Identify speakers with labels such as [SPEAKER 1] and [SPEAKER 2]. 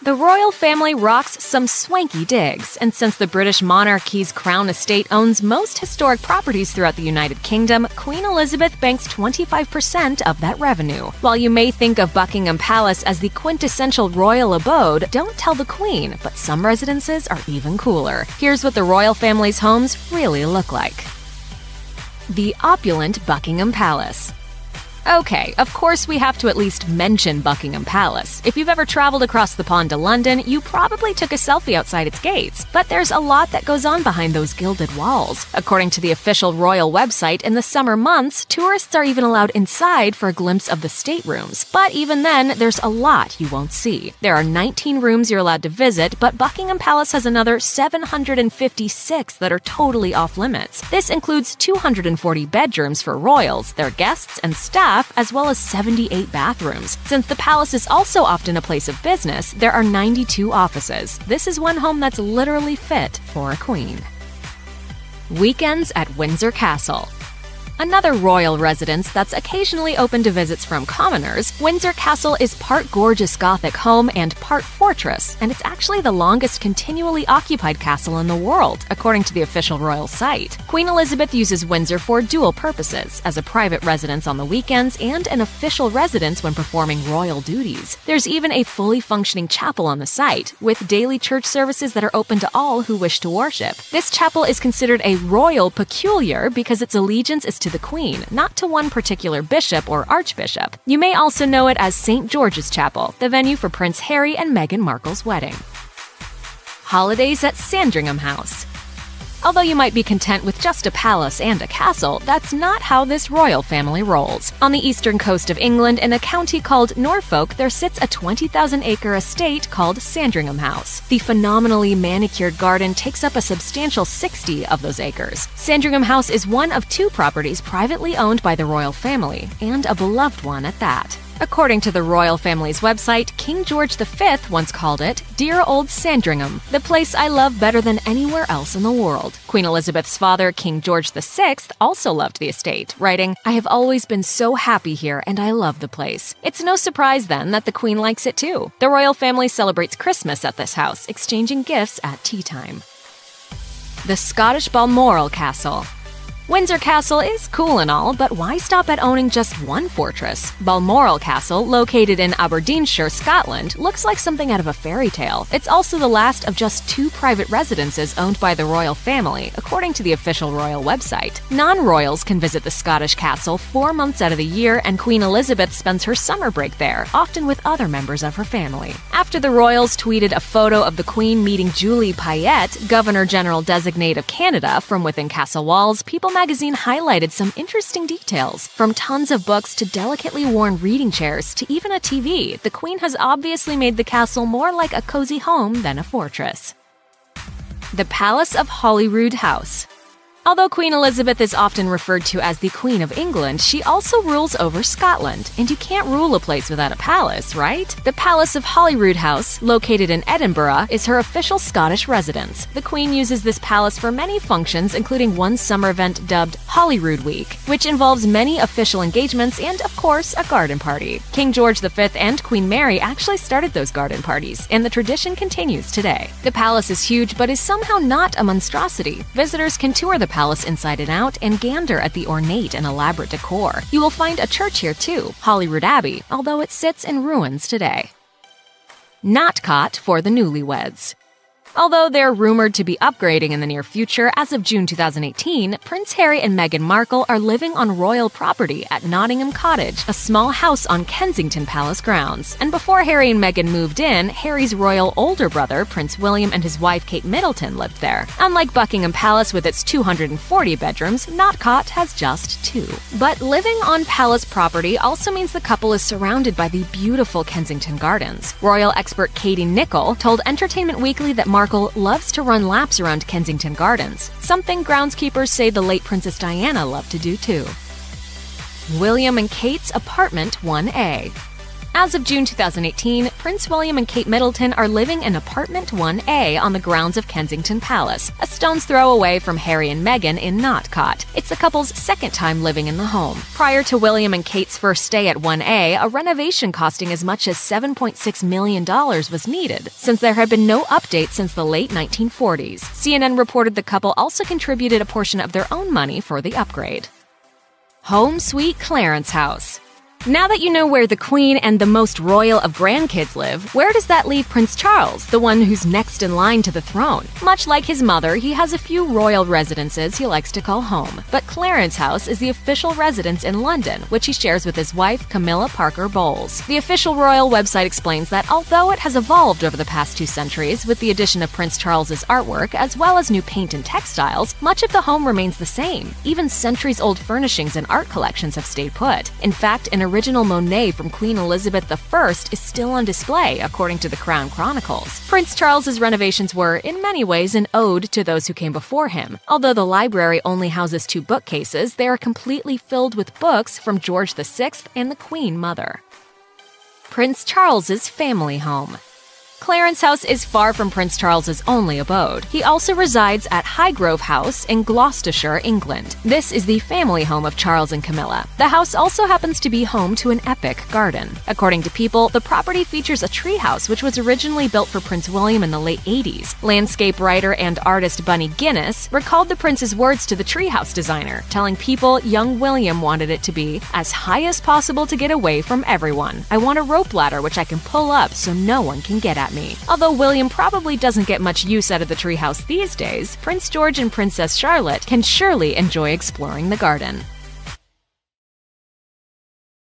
[SPEAKER 1] The royal family rocks some swanky digs, and since the British monarchy's Crown Estate owns most historic properties throughout the United Kingdom, Queen Elizabeth banks 25% of that revenue. While you may think of Buckingham Palace as the quintessential royal abode, don't tell the Queen, but some residences are even cooler. Here's what the royal family's homes really look like. The opulent Buckingham Palace. Okay, of course we have to at least mention Buckingham Palace. If you've ever traveled across the pond to London, you probably took a selfie outside its gates. But there's a lot that goes on behind those gilded walls. According to the official royal website, in the summer months, tourists are even allowed inside for a glimpse of the staterooms. But even then, there's a lot you won't see. There are 19 rooms you're allowed to visit, but Buckingham Palace has another 756 that are totally off limits. This includes 240 bedrooms for royals, their guests, and staff, as well as 78 bathrooms. Since the palace is also often a place of business, there are 92 offices. This is one home that's literally fit for a queen. Weekends at Windsor Castle. Another royal residence that's occasionally open to visits from commoners, Windsor Castle is part gorgeous Gothic home and part fortress, and it's actually the longest continually occupied castle in the world, according to the official royal site. Queen Elizabeth uses Windsor for dual purposes, as a private residence on the weekends and an official residence when performing royal duties. There's even a fully functioning chapel on the site, with daily church services that are open to all who wish to worship. This chapel is considered a royal peculiar because its allegiance is to the Queen, not to one particular bishop or archbishop. You may also know it as St. George's Chapel, the venue for Prince Harry and Meghan Markle's wedding. Holidays at Sandringham House. Although you might be content with just a palace and a castle, that's not how this royal family rolls. On the eastern coast of England, in a county called Norfolk, there sits a 20,000-acre estate called Sandringham House. The phenomenally manicured garden takes up a substantial 60 of those acres. Sandringham House is one of two properties privately owned by the royal family, and a beloved one at that. According to the royal family's website, King George V once called it, "Dear old Sandringham, the place I love better than anywhere else in the world." Queen Elizabeth's father, King George VI, also loved the estate, writing, "I have always been so happy here and I love the place." It's no surprise then that the Queen likes it too. The royal family celebrates Christmas at this house, exchanging gifts at tea time. The Scottish Balmoral Castle. Windsor Castle is cool and all, but why stop at owning just one fortress? Balmoral Castle, located in Aberdeenshire, Scotland, looks like something out of a fairy tale. It's also the last of just two private residences owned by the royal family, according to the official royal website. Non-royals can visit the Scottish castle 4 months out of the year, and Queen Elizabeth spends her summer break there, often with other members of her family. After the royals tweeted a photo of the Queen meeting Julie Payette, Governor-General Designate of Canada, from within castle walls, People magazine highlighted some interesting details. From tons of books to delicately worn reading chairs to even a TV, the Queen has obviously made the castle more like a cozy home than a fortress. The Palace of Holyrood House. Although Queen Elizabeth is often referred to as the Queen of England, she also rules over Scotland, and you can't rule a place without a palace, right? The Palace of Holyrood House, located in Edinburgh, is her official Scottish residence. The Queen uses this palace for many functions, including one summer event dubbed Holyrood Week, which involves many official engagements and, of course, a garden party. King George V and Queen Mary actually started those garden parties, and the tradition continues today. The palace is huge, but is somehow not a monstrosity. Visitors can tour the palace inside and out and gander at the ornate and elaborate decor. You will find a church here too, Holyrood Abbey, although it sits in ruins today. Not caught for the newlyweds. Although they're rumored to be upgrading in the near future, as of June 2018, Prince Harry and Meghan Markle are living on royal property at Nottingham Cottage, a small house on Kensington Palace grounds. And before Harry and Meghan moved in, Harry's royal older brother, Prince William, and his wife, Kate Middleton, lived there. Unlike Buckingham Palace with its 240 bedrooms, Notcott has just 2. But living on palace property also means the couple is surrounded by the beautiful Kensington Gardens. Royal expert Katie Nicholl told Entertainment Weekly that Markle loves to run laps around Kensington Gardens, something groundskeepers say the late Princess Diana loved to do too. William and Kate's Apartment 1A. As of June 2018, Prince William and Kate Middleton are living in apartment 1A on the grounds of Kensington Palace, a stone's throw away from Harry and Meghan in Knotcott. It's the couple's second time living in the home. Prior to William and Kate's first stay at 1A, a renovation costing as much as $7.6 million was needed, since there had been no update since the late 1940s. CNN reported the couple also contributed a portion of their own money for the upgrade. Home Sweet Clarence House. Now that you know where the Queen and the most royal of grandkids live, where does that leave Prince Charles, the one who's next in line to the throne? Much like his mother, he has a few royal residences he likes to call home. But Clarence House is the official residence in London, which he shares with his wife, Camilla Parker Bowles. The official royal website explains that although it has evolved over the past 2 centuries with the addition of Prince Charles's artwork as well as new paint and textiles, much of the home remains the same. Even centuries-old furnishings and art collections have stayed put. In fact, an original Monet from Queen Elizabeth I is still on display, according to the Crown Chronicles. Prince Charles's renovations were, in many ways, an ode to those who came before him. Although the library only houses 2 bookcases, they are completely filled with books from George VI and the Queen Mother. Prince Charles's family home. Clarence House is far from Prince Charles's only abode. He also resides at Highgrove House in Gloucestershire, England. This is the family home of Charles and Camilla. The house also happens to be home to an epic garden. According to People, the property features a treehouse which was originally built for Prince William in the late 80s. Landscape writer and artist Bunny Guinness recalled the prince's words to the treehouse designer, telling People young William wanted it to be as high as possible to get away from everyone. I want a rope ladder which I can pull up so no one can get at me. Although William probably doesn't get much use out of the treehouse these days, Prince George and Princess Charlotte can surely enjoy exploring the garden.